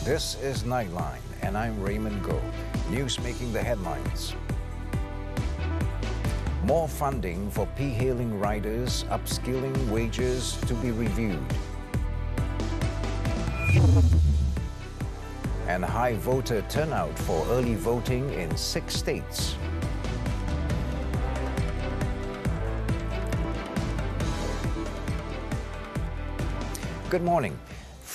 This is Nightline, and I'm Raymond. News making the headlines. More funding for P-Haling riders, upskilling wages to be reviewed. And high voter turnout for early voting in 6 states. Good morning.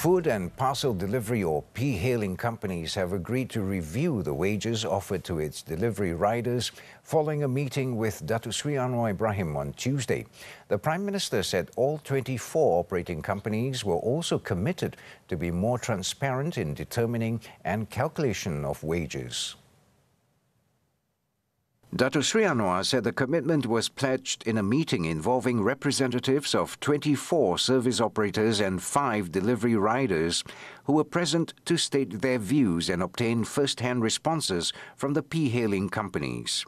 Food and parcel delivery or P-Haling companies have agreed to review the wages offered to its delivery riders following a meeting with Datuk Sri Anwar Ibrahim on Tuesday. The Prime Minister said all 24 operating companies were also committed to be more transparent in determining and calculation of wages. Datuk Sri Anwar said the commitment was pledged in a meeting involving representatives of 24 service operators and 5 delivery riders who were present to state their views and obtain first-hand responses from the P-Haling companies.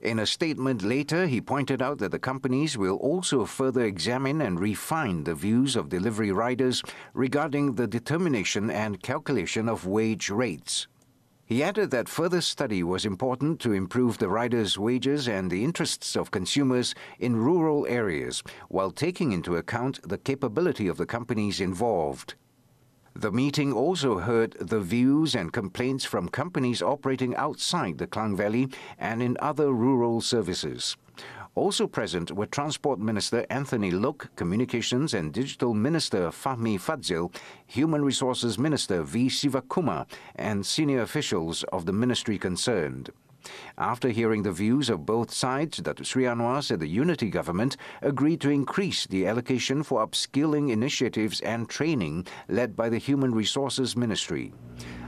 In a statement later, he pointed out that the companies will also further examine and refine the views of delivery riders regarding the determination and calculation of wage rates. He added that further study was important to improve the riders' wages and the interests of consumers in rural areas, while taking into account the capability of the companies involved. The meeting also heard the views and complaints from companies operating outside the Klang Valley and in other rural services. Also present were Transport Minister Anthony Loke, Communications and Digital Minister Fahmi Fadzil, Human Resources Minister V. Sivakumar, and senior officials of the ministry concerned. After hearing the views of both sides, Datuk Sri Anwar said the unity government agreed to increase the allocation for upskilling initiatives and training led by the Human Resources Ministry.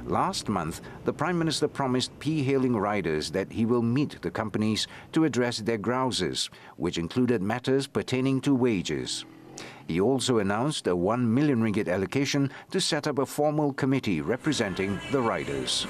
Last month, the Prime Minister promised P-Haling riders that he will meet the companies to address their grouses, which included matters pertaining to wages. He also announced a 1 million ringgit allocation to set up a formal committee representing the riders.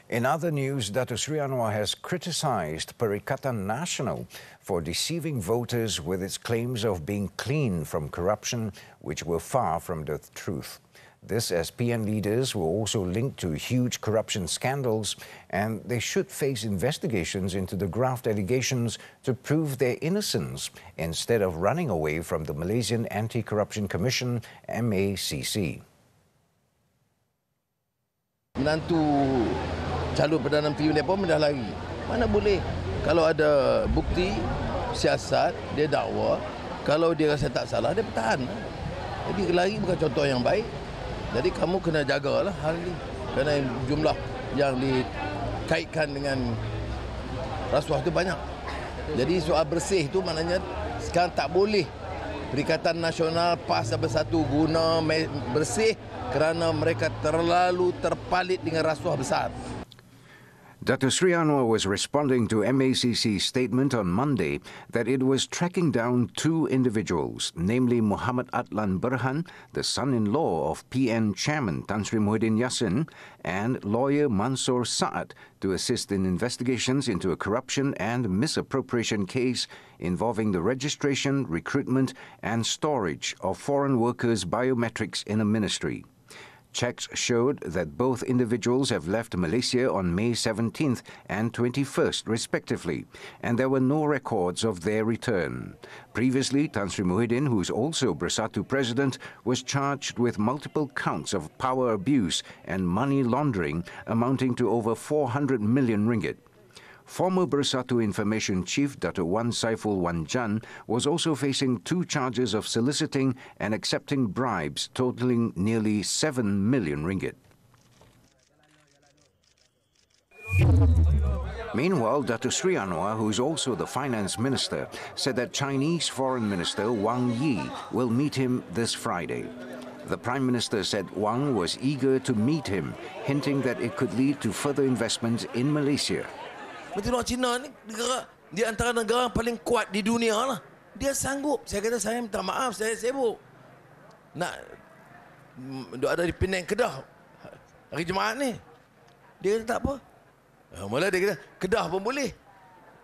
In other news, Datuk Sri Anwar has criticised Pakatan Nasional for deceiving voters with its claims of being clean from corruption, which were far from the truth. This as PN leaders were also linked to huge corruption scandals, and they should face investigations into the graft allegations to prove their innocence instead of running away from the Malaysian Anti-Corruption Commission, MACC. Menantu calon Perdana Menteri pun dah lari. Mana boleh? Kalau ada bukti siasat, dia dakwa. Kalau dia rasa tak salah, dia bertahan. Jadi lari bukan contoh yang baik. Jadi kamu kena jagalah hal ini. Kerana jumlah yang dikaitkan dengan rasuah itu banyak. Jadi soal bersih itu maknanya sekarang tak boleh Perikatan Nasional PAS bersatu guna bersih kerana mereka terlalu terpalit dengan rasuah besar. Datuk Sri Anwar was responding to MACC's statement on Monday that it was tracking down 2 individuals, namely Muhammad Adlan Berhan, the son-in-law of PN Chairman Tan Sri Muhyiddin Yassin, and lawyer Mansour Saad to assist in investigations into a corruption and misappropriation case involving the registration, recruitment and storage of foreign workers' biometrics in a ministry. Checks showed that both individuals have left Malaysia on May 17th and 21st, respectively, and there were no records of their return. Previously, Tan Sri Muhyiddin, who is also Bersatu President, was charged with multiple counts of power abuse and money laundering amounting to over 400 million ringgit. Former Bersatu Information Chief Datuk Wan Saiful Wan Jan was also facing 2 charges of soliciting and accepting bribes totaling nearly 7 million ringgit. Meanwhile, Datuk Sri Anwar, who is also the Finance Minister, said that Chinese Foreign Minister Wang Yi will meet him this Friday. The Prime Minister said Wang was eager to meet him, hinting that it could lead to further investment in Malaysia. Menteri Luar Cina ni negara di antara negara paling kuat di dunia lah. Dia sanggup. Saya kata saya minta maaf, saya sibuk. Nak ada di Penang Kedah hari Jumaat ni. Dia kata tak apa. Mula dia kata Kedah pun boleh.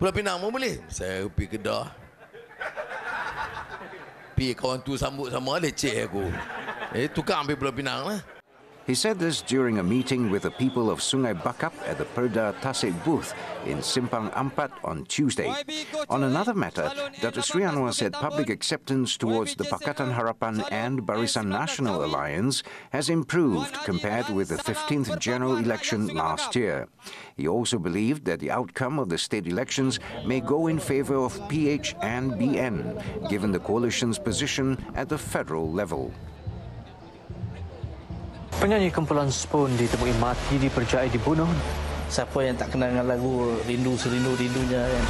Pulau Pinang pun boleh. Saya pergi Kedah. Pi kawan tu sambut sama leceh aku. Tukar ambil Pulau Pinang lah. He said this during a meeting with the people of Sungai Bakap at the Perda Tasik booth in Simpang Ampat on Tuesday. On another matter, Dr. Sri Anwar said public acceptance towards the Pakatan Harapan and Barisan Nasional Alliance has improved compared with the 15th general election last year. He also believed that the outcome of the state elections may go in favor of PH and BN, given the coalition's position at the federal level. Penyanyi kumpulan Spoon ditemui mati dipercayai dibunuh. Siapa yang tak kenal dengan lagu Rindu Serindu-Rindunya kan?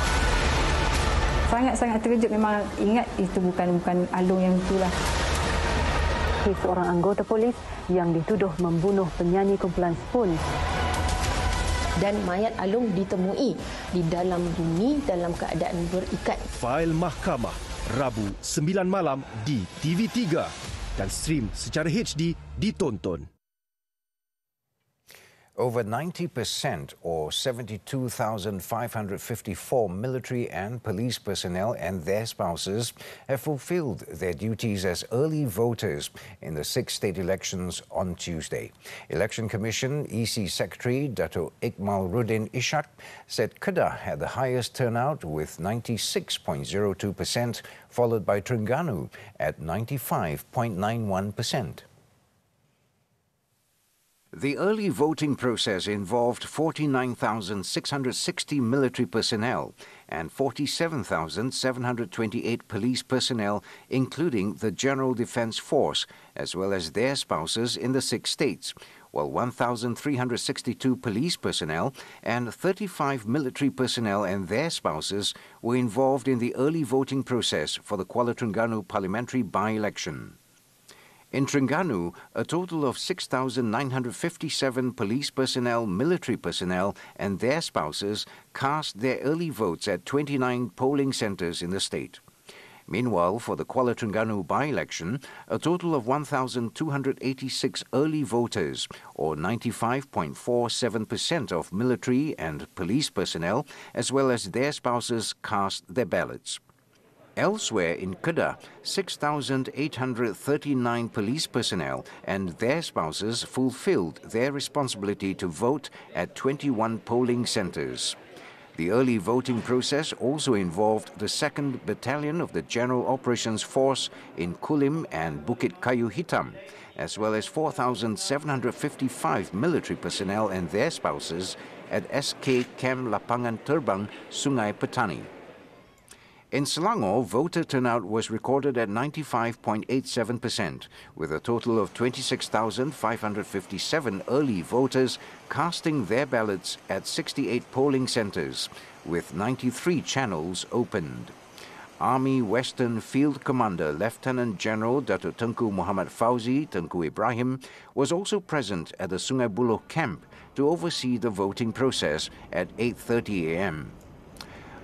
Sangat-sangat terkejut, memang ingat itu bukan Alung yang itulah. Seorang anggota polis yang dituduh membunuh penyanyi kumpulan Spoon. Dan mayat Alung ditemui di dalam bumi dalam keadaan berikat. Fail Mahkamah, Rabu 9 malam di TV3 dan stream secara HD ditonton. Over 90% or 72,554 military and police personnel and their spouses have fulfilled their duties as early voters in the 6 state elections on Tuesday. Election Commission EC Secretary Dato' Iqmal Ruddin Ishak said Kedah had the highest turnout with 96.02%, followed by Terengganu at 95.91%. The early voting process involved 49,660 military personnel and 47,728 police personnel, including the General Defence Force, as well as their spouses in the 6 states, while 1,362 police personnel and 35 military personnel and their spouses were involved in the early voting process for the Kuala Terengganu parliamentary by-election. In Terengganu, a total of 6,957 police personnel, military personnel and their spouses cast their early votes at 29 polling centres in the state. Meanwhile, for the Kuala Terengganu by-election, a total of 1,286 early voters, or 95.47% of military and police personnel, as well as their spouses, cast their ballots. Elsewhere in Kedah, 6,839 police personnel and their spouses fulfilled their responsibility to vote at 21 polling centres. The early voting process also involved the 2nd Battalion of the General Operations Force in Kulim and Bukit Kayu Hitam, as well as 4,755 military personnel and their spouses at SK Camp Lapangan Terbang, Sungai Petani. In Selangor, voter turnout was recorded at 95.87%, with a total of 26,557 early voters casting their ballots at 68 polling centres, with 93 channels opened. Army Western Field Commander Lieutenant General Dato' Tengku Muhammad Fauzi Tengku Ibrahim was also present at the Sungai Buloh camp to oversee the voting process at 8:30 a.m.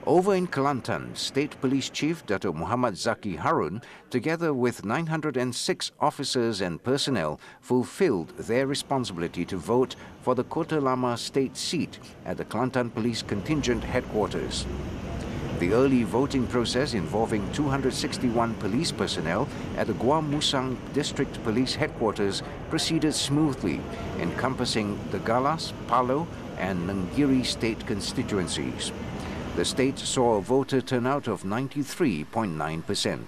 Over in Kelantan, State Police Chief Dato' Muhammad Zaki Harun, together with 906 officers and personnel, fulfilled their responsibility to vote for the Kota Lama state seat at the Kelantan Police Contingent Headquarters. The early voting process involving 261 police personnel at the Gua Musang District Police Headquarters proceeded smoothly, encompassing the Galas, Palo and Nenggiri state constituencies. The state saw a voter turnout of 93.9%.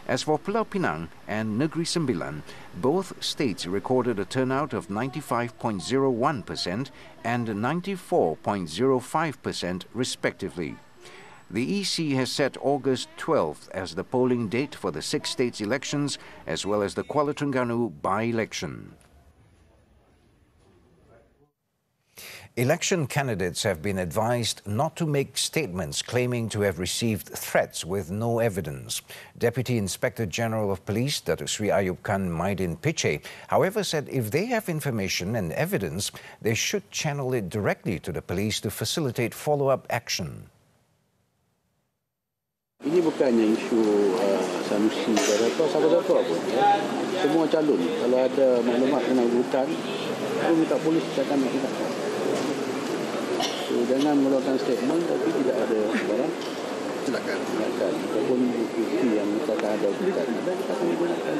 As for Pulau Pinang and Negeri Sembilan, both states recorded a turnout of 95.01% and 94.05% respectively. The EC has set August 12th as the polling date for the 6 states elections, as well as the Kuala Terengganu by-election. Election candidates have been advised not to make statements claiming to have received threats with no evidence. Deputy Inspector General of Police, Dato' Sri Ayub Khan Maidin Piche, however, said if they have information and evidence, they should channel it directly to the police to facilitate follow-up action. Ini bukannya isu Sanusi atau siapa-siapa pun. Ya. Semua calon, kalau ada maklumat tentang hutan, perlu minta polis akan tindakan. So, jangan mengeluarkan statement tapi tidak ada barang. Silakan. Ataupun bukti yang misalkan ada hutan, kita akan gunakan.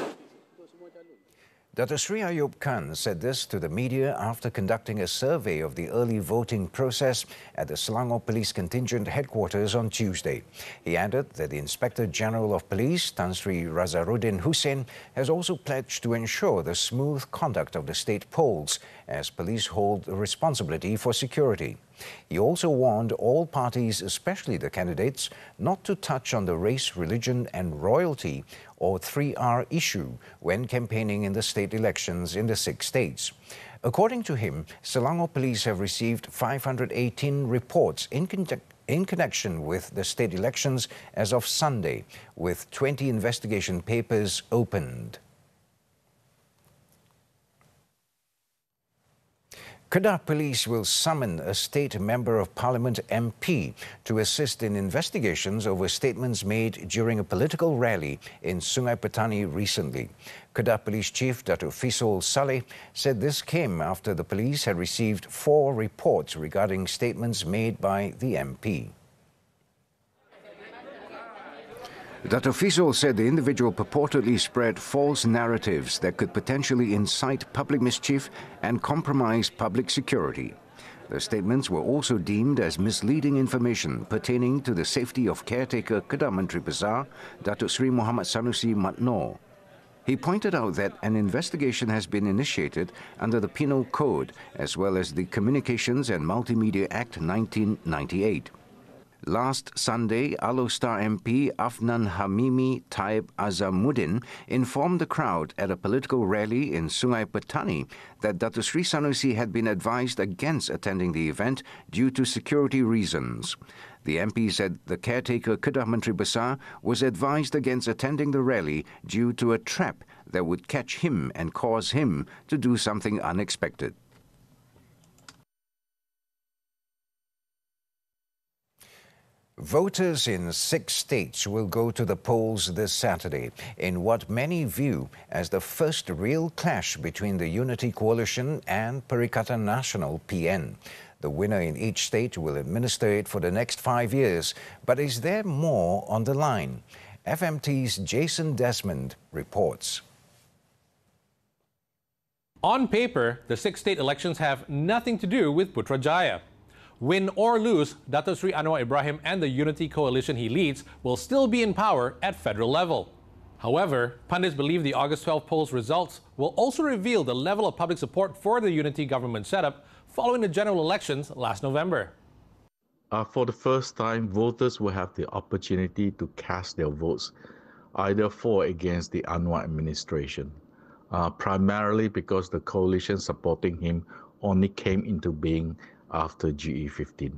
Dr. Sri Ayub Khan said this to the media after conducting a survey of the early voting process at the Selangor Police Contingent headquarters on Tuesday. He added that the Inspector General of Police, Tan Sri Razaruddin Hussein, has also pledged to ensure the smooth conduct of the state polls as police hold responsibility for security. He also warned all parties, especially the candidates, not to touch on the race, religion and royalty or 3R issue when campaigning in the state elections in the 6 states. According to him, Selangor police have received 518 reports in connection with the state elections as of Sunday, with 20 investigation papers opened. Kedah Police will summon a State Member of Parliament MP to assist in investigations over statements made during a political rally in Sungai Petani recently. Kedah Police Chief Datuk Fisol Saleh said this came after the police had received 4 reports regarding statements made by the MP. Dr. Fisol said the individual purportedly spread false narratives that could potentially incite public mischief and compromise public security. The statements were also deemed as misleading information pertaining to the safety of caretaker Kedah Menteri Besar, Datuk Seri Muhammad Sanusi Matnor. He pointed out that an investigation has been initiated under the Penal Code as well as the Communications and Multimedia Act 1998. Last Sunday, Alostar MP Afnan Hamimi Taib Azamuddin informed the crowd at a political rally in Sungai Petani that Datuk Seri Sanusi had been advised against attending the event due to security reasons. The MP said the caretaker Kedah Menteri Besar was advised against attending the rally due to a trap that would catch him and cause him to do something unexpected. Voters in 6 states will go to the polls this Saturday in what many view as the first real clash between the Unity Coalition and Pakatan Nasional PN. The winner in each state will administer it for the next 5 years. But is there more on the line? FMT's Jason Desmond reports. On paper, the 6 state elections have nothing to do with Putrajaya. Win or lose, Datuk Seri Anwar Ibrahim and the Unity Coalition he leads will still be in power at federal level. However, pundits believe the August 12 polls results will also reveal the level of public support for the Unity government setup following the general elections last November. For the first time, voters will have the opportunity to cast their votes either for or against the Anwar administration, primarily because the coalition supporting him only came into being after GE15.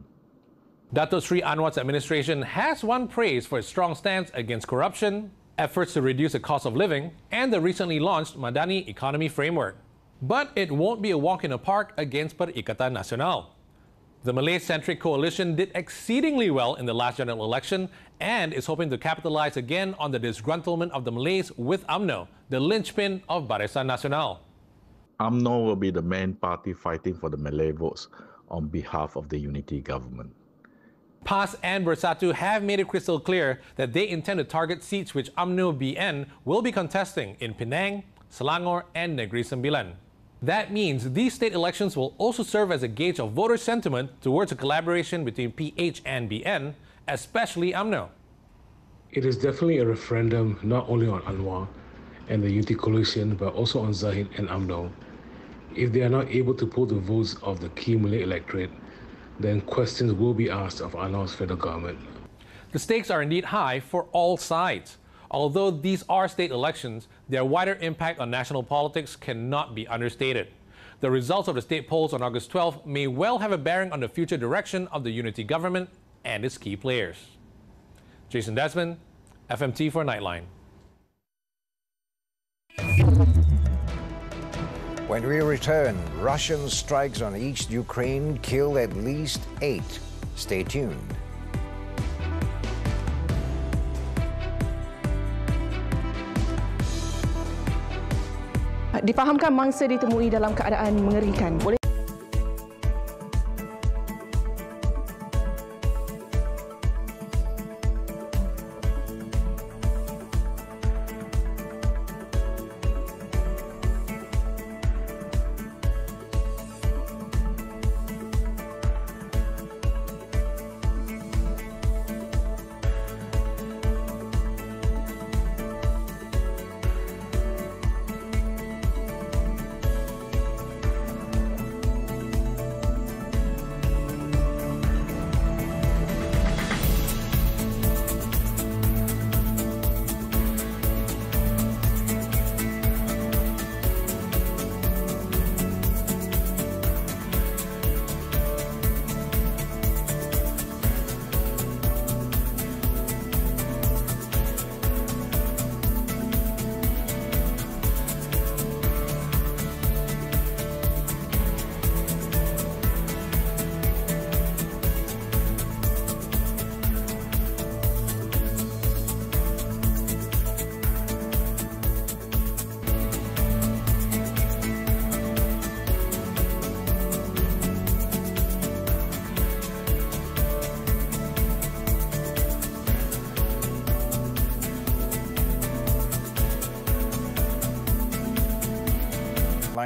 Datuk Seri Anwar's administration has won praise for its strong stance against corruption, efforts to reduce the cost of living, and the recently launched Madani Economy Framework. But it won't be a walk in the park against Pakatan Nasional. The Malay-centric coalition did exceedingly well in the last general election and is hoping to capitalize again on the disgruntlement of the Malays with UMNO, the linchpin of Barisan Nasional. UMNO will be the main party fighting for the Malay votes on behalf of the Unity government. PAS and Bersatu have made it crystal clear that they intend to target seats which UMNO BN will be contesting in Penang, Selangor and Negeri Sembilan. That means these state elections will also serve as a gauge of voter sentiment towards a collaboration between PH and BN, especially UMNO. It is definitely a referendum not only on Anwar and the Unity Coalition but also on Zahid and UMNO. If they are not able to pull the votes of the key Malay electorate, then questions will be asked of Anwar's federal government. The stakes are indeed high for all sides. Although these are state elections, their wider impact on national politics cannot be understated. The results of the state polls on August 12 may well have a bearing on the future direction of the Unity government and its key players. Jason Desmond, FMT for Nightline. When we return, Russian strikes on East Ukraine killed at least 8. Stay tuned. Difahamkan mangsa ditemui dalam keadaan mengerikan.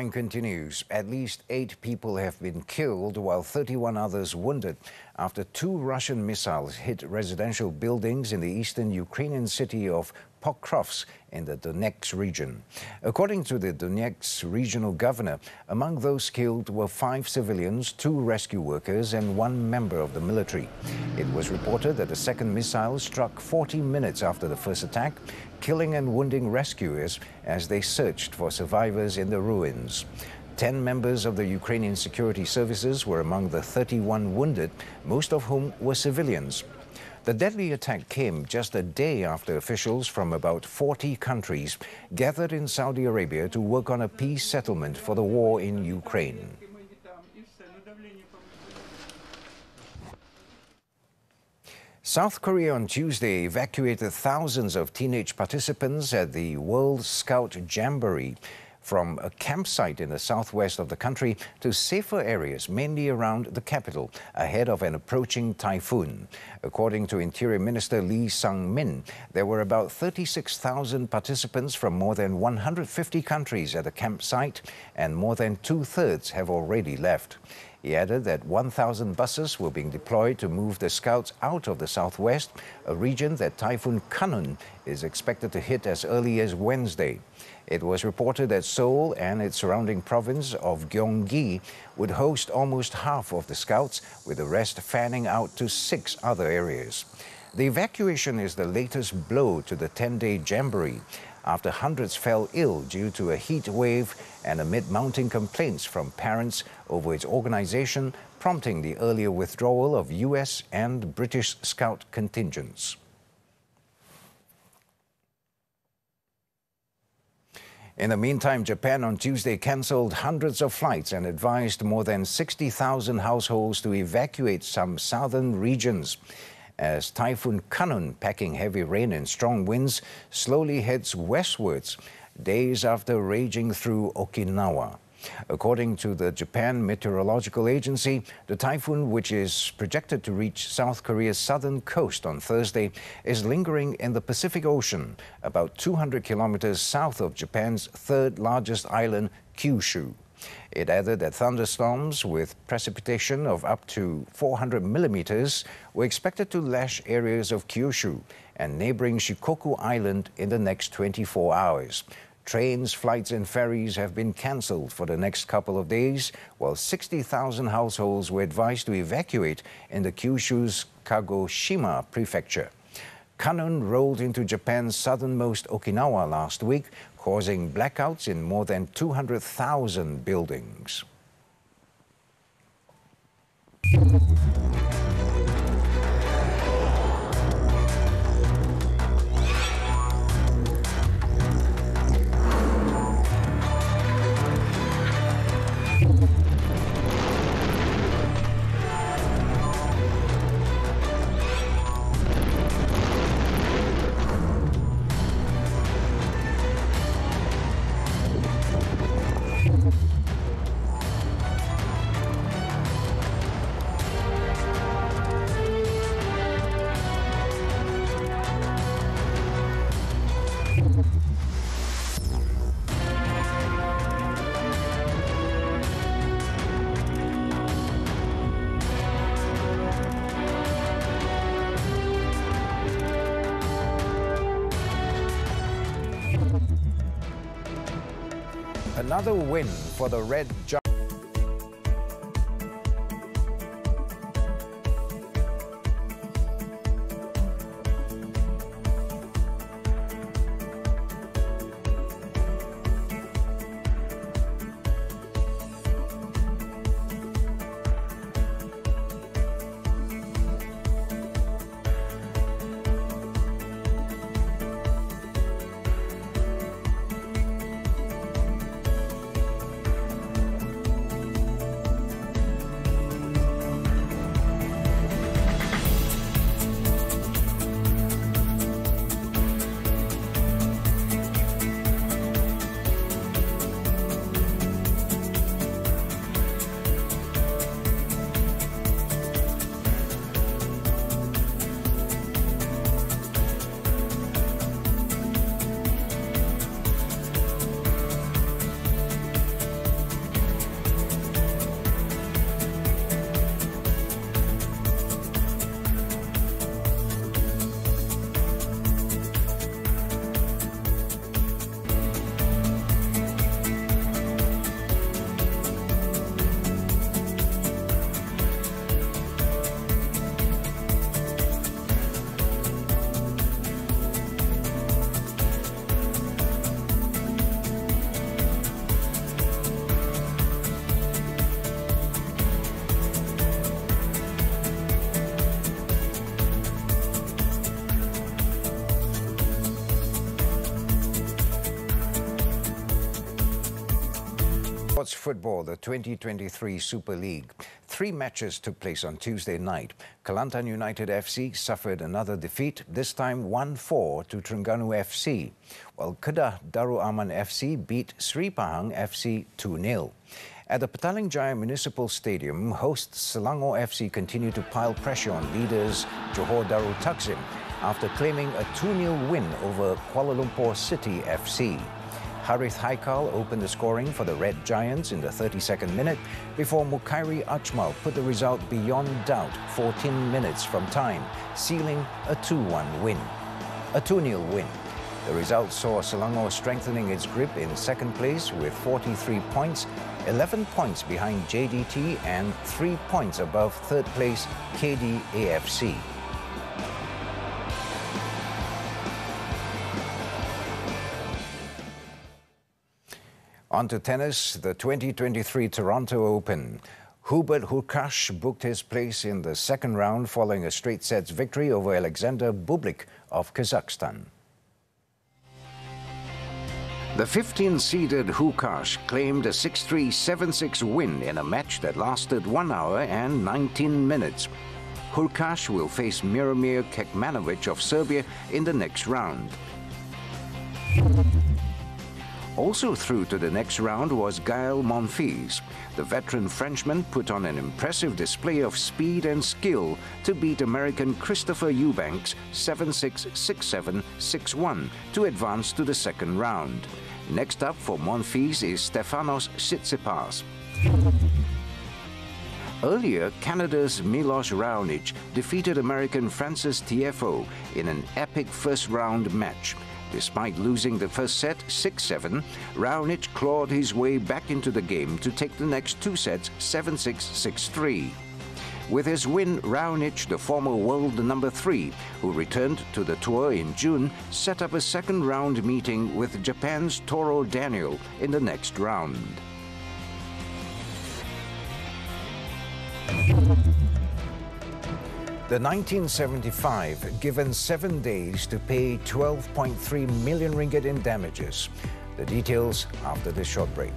Nightline continues. At least 8 people have been killed while 31 others wounded after 2 Russian missiles hit residential buildings in the eastern Ukrainian city of Pokrovsk in the Donetsk region. According to the Donetsk regional governor, among those killed were 5 civilians, 2 rescue workers and 1 member of the military. It was reported that the second missile struck 40 minutes after the first attack, killing and wounding rescuers as they searched for survivors in the ruins. 10 members of the Ukrainian security services were among the 31 wounded, most of whom were civilians. The deadly attack came just a day after officials from about 40 countries gathered in Saudi Arabia to work on a peace settlement for the war in Ukraine. South Korea on Tuesday evacuated thousands of teenage participants at the World Scout Jamboree from a campsite in the southwest of the country to safer areas, mainly around the capital, ahead of an approaching typhoon. According to Interior Minister Lee Sang-min, there were about 36,000 participants from more than 150 countries at the campsite, and more than 2/3 have already left. He added that 1,000 buses were being deployed to move the scouts out of the southwest, a region that Typhoon Kanun is expected to hit as early as Wednesday. It was reported that Seoul and its surrounding province of Gyeonggi would host almost half of the scouts, with the rest fanning out to 6 other areas. The evacuation is the latest blow to the 10-day Jamboree, after hundreds fell ill due to a heat wave and amid mounting complaints from parents over its organization, prompting the earlier withdrawal of U.S. and British Scout contingents. In the meantime, Japan on Tuesday cancelled hundreds of flights and advised more than 60,000 households to evacuate some southern regions, as Typhoon Kanun, packing heavy rain and strong winds, slowly heads westwards, days after raging through Okinawa. According to the Japan Meteorological Agency, the typhoon, which is projected to reach South Korea's southern coast on Thursday, is lingering in the Pacific Ocean, about 200 kilometers south of Japan's third-largest island, Kyushu. It added that thunderstorms with precipitation of up to 400 millimeters were expected to lash areas of Kyushu and neighboring Shikoku Island in the next 24 hours. Trains, flights and ferries have been cancelled for the next couple of days, while 60,000 households were advised to evacuate in the Kyushu's Kagoshima prefecture. Kanun rolled into Japan's southernmost Okinawa last week, causing blackouts in more than 200,000 buildings. Another win for the Red Giants. Sports football, the 2023 Super League. 3 matches took place on Tuesday night. Kelantan United FC suffered another defeat, this time 1-4 to Terengganu FC, while Kedah Darul Aman FC beat Sri Pahang FC 2-0. At the Petaling Jaya Municipal Stadium, hosts Selangor FC continued to pile pressure on leaders Johor Darul Takzim after claiming a 2-0 win over Kuala Lumpur City FC. Harith Haikal opened the scoring for the Red Giants in the 32nd minute before Mukairi Ajmal put the result beyond doubt 14 minutes from time, sealing a 2-1 win. A 2-0 win. The result saw Selangor strengthening its grip in second place with 43 points, 11 points behind JDT and 3 points above third place KD AFC. On to tennis, the 2023 Toronto Open. Hubert Hurkacz booked his place in the second round following a straight sets victory over Alexander Bublik of Kazakhstan. The 15-seeded Hurkacz claimed a 6-3, 7-6 win in a match that lasted 1 hour and 19 minutes. Hurkacz will face Miramir Kekmanovic of Serbia in the next round. Also through to the next round was Gael Monfils. The veteran Frenchman put on an impressive display of speed and skill to beat American Christopher Eubanks 7-6, 6-7, 6-1 to advance to the second round. Next up for Monfils is Stefanos Tsitsipas. Earlier, Canada's Milos Raonic defeated American Francis Tiafoe in an epic first-round match. Despite losing the first set 6-7, Raonic clawed his way back into the game to take the next 2 sets 7-6, 6-3. With his win, Raonic, the former world number 3, who returned to the tour in June, set up a second-round meeting with Japan's Toru Daniel in the next round. The 1975 given 7 days to pay 12.3 million ringgit in damages. The details after this short break.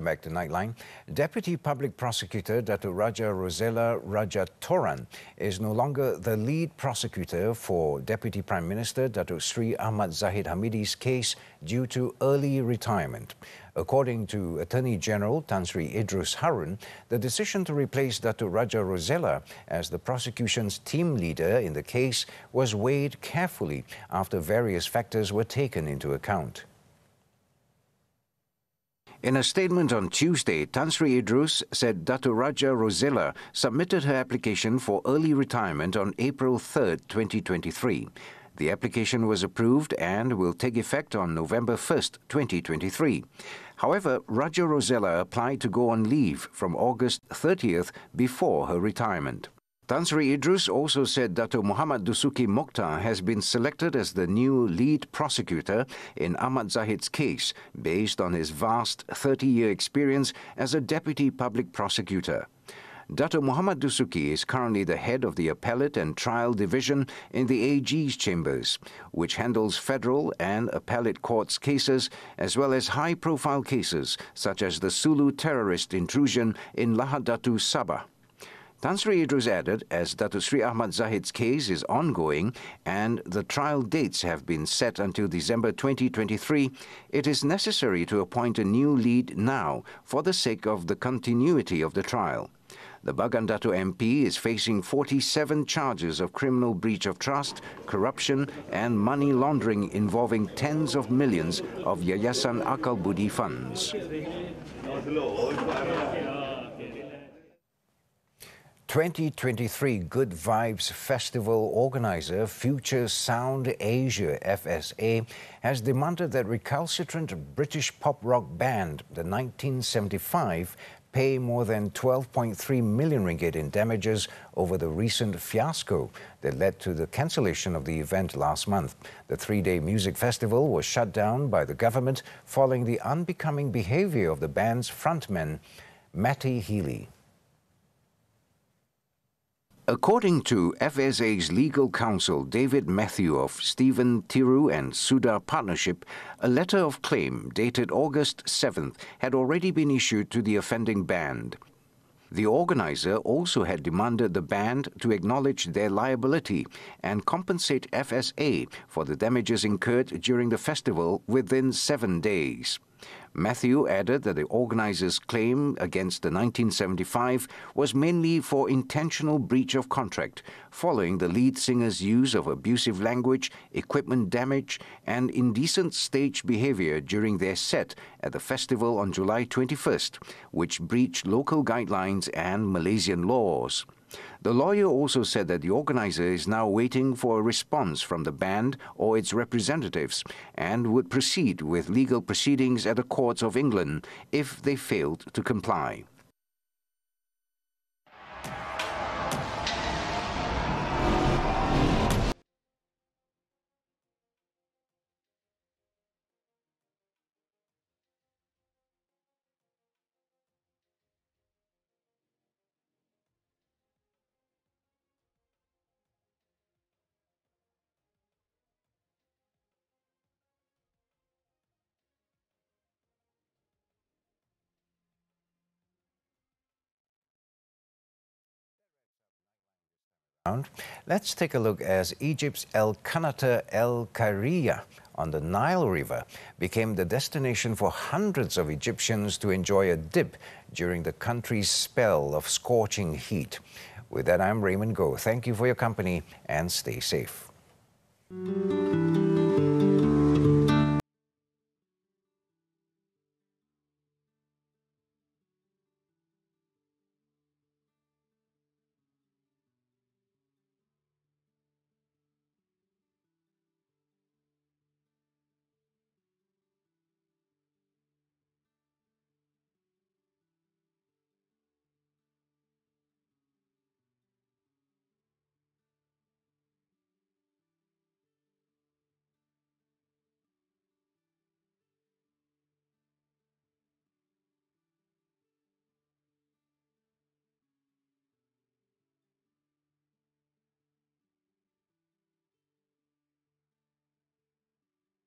Back to Nightline. Deputy Public Prosecutor Datuk Raja Rosella Rajatoran is no longer the lead prosecutor for Deputy Prime Minister Datuk Sri Ahmad Zahid Hamidi's case due to early retirement. According to Attorney General Tan Sri Idrus Harun, the decision to replace Datuk Raja Rosella as the prosecution's team leader in the case was weighed carefully after various factors were taken into account. In a statement on Tuesday, Tan Sri Idrus said Datuk Raja Rosella submitted her application for early retirement on April 3, 2023. The application was approved and will take effect on November 1, 2023. However, Raja Rosella applied to go on leave from August 30th before her retirement. Tan Sri Idrus also said Dato Muhammad Dusuki Mokhtar has been selected as the new lead prosecutor in Ahmad Zahid's case based on his vast 30-year experience as a deputy public prosecutor. Dato Muhammad Dusuki is currently the head of the Appellate and Trial Division in the AG's chambers, which handles federal and appellate courts cases as well as high-profile cases such as the Sulu terrorist intrusion in Lahad Datu, Sabah. Tan Sri Idrus added, as Dato Sri Ahmad Zahid's case is ongoing and the trial dates have been set until December 2023, it is necessary to appoint a new lead now for the sake of the continuity of the trial. The Bagan Dato MP is facing 47 charges of criminal breach of trust, corruption and money laundering involving tens of millions of Yayasan Akal Budi funds. 2023 Good Vibes Festival organizer Future Sound Asia FSA has demanded that recalcitrant British pop rock band the 1975 pay more than 12.3 million ringgit in damages over the recent fiasco that led to the cancellation of the event last month. The three-day music festival was shut down by the government following the unbecoming behavior of the band's frontman, Matty Healy. According to FSA's legal counsel David Matthew of Stephen Tiru and Suda Partnership, a letter of claim dated August 7th had already been issued to the offending band. The organizer also had demanded the band to acknowledge their liability and compensate FSA for the damages incurred during the festival within 7 days. Matthew added that the organizer's claim against the 1975 was mainly for intentional breach of contract, following the lead singer's use of abusive language, equipment damage, and indecent stage behavior during their set at the festival on July 21st, which breached local guidelines and Malaysian laws. The lawyer also said that the organizer is now waiting for a response from the band or its representatives and would proceed with legal proceedings at the courts of England if they failed to comply. Let's take a look as Egypt's El Kanata El Khairiya on the Nile River became the destination for hundreds of Egyptians to enjoy a dip during the country's spell of scorching heat. With that, I'm Raymond Go. Thank you for your company and stay safe.